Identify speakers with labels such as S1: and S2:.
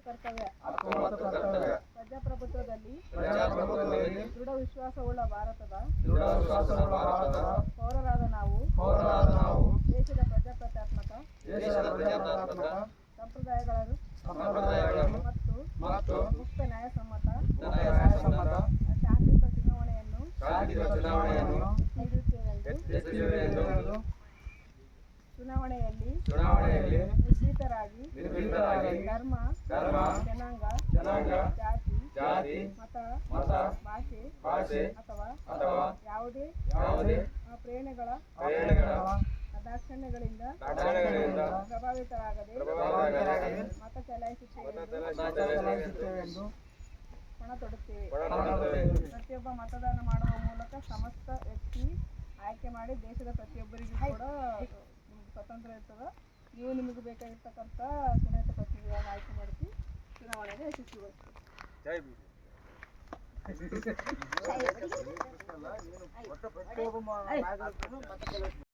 S1: ಕರ್ತವ್ಯ
S2: ಕರ್ತವ್ಯ
S1: ಪ್ರಜಾಪ್ರಭುತ್ವದಲ್ಲಿ ದೃಢ ವಿಶ್ವಾಸವುಳ್ಳ ಭಾರತದ ಪೌರರಾದ ನಾವು ದೇಶದ ಪ್ರಜಾಪ್ರಜಾತ್ಮಕ ಸಂಪ್ರದಾಯಗಳನ್ನು ಮತ್ತು ಮುಕ್ತ ನ್ಯಾಯಸಮ್ಮತ ಶಾಂತಿಯುತ ಚುನಾವಣೆಯನ್ನು ನೀಡುತ್ತೇವೆಂದು ಚುನಾವಣೆಯಲ್ಲಿ ನಿರ್ಭೀತರಾಗಿ ಧರ್ಮ ಜನಾಂಗ ಜಾತಿ ಮತ ಭಾಷೆ ಅಥವಾ ಯಾವುದೇ ಪ್ರೇರಣೆಗಳ ಅದಾಕ್ಷಣ್ಯಗಳಿಂದ ಪ್ರಭಾವಿತರಾಗದೆ ಮತ ಚಲಾಯಿಸುತ್ತೇವೆಂದು ಪಣ ತೊಡುತ್ತೇವೆ. ಪ್ರತಿಯೊಬ್ಬ ಮತದಾನ ಮಾಡುವ ಮೂಲಕ ಸಮಸ್ತ ವ್ಯಕ್ತಿ ಆಯ್ಕೆ ಮಾಡಿ ದೇಶದ ಪ್ರತಿಯೊಬ್ಬರಿಗೂ ಕೂಡ ಸ್ವತಂತ್ರ ಇರ್ತದೆ. ನೀವು ನಿಮಗೆ ಬೇಕಾಗಿರ್ತಕ್ಕಂಥ ಚುನಾಯಿತ ಪ್ರತಿನಿಧಿಗಳನ್ನು ಆಯ್ಕೆ ಮಾಡಿಸಿ ಚುನಾವಣೆಗೆ ಯಶಸ್ವಿಗೊಳಿಸ್ತೀವಿ.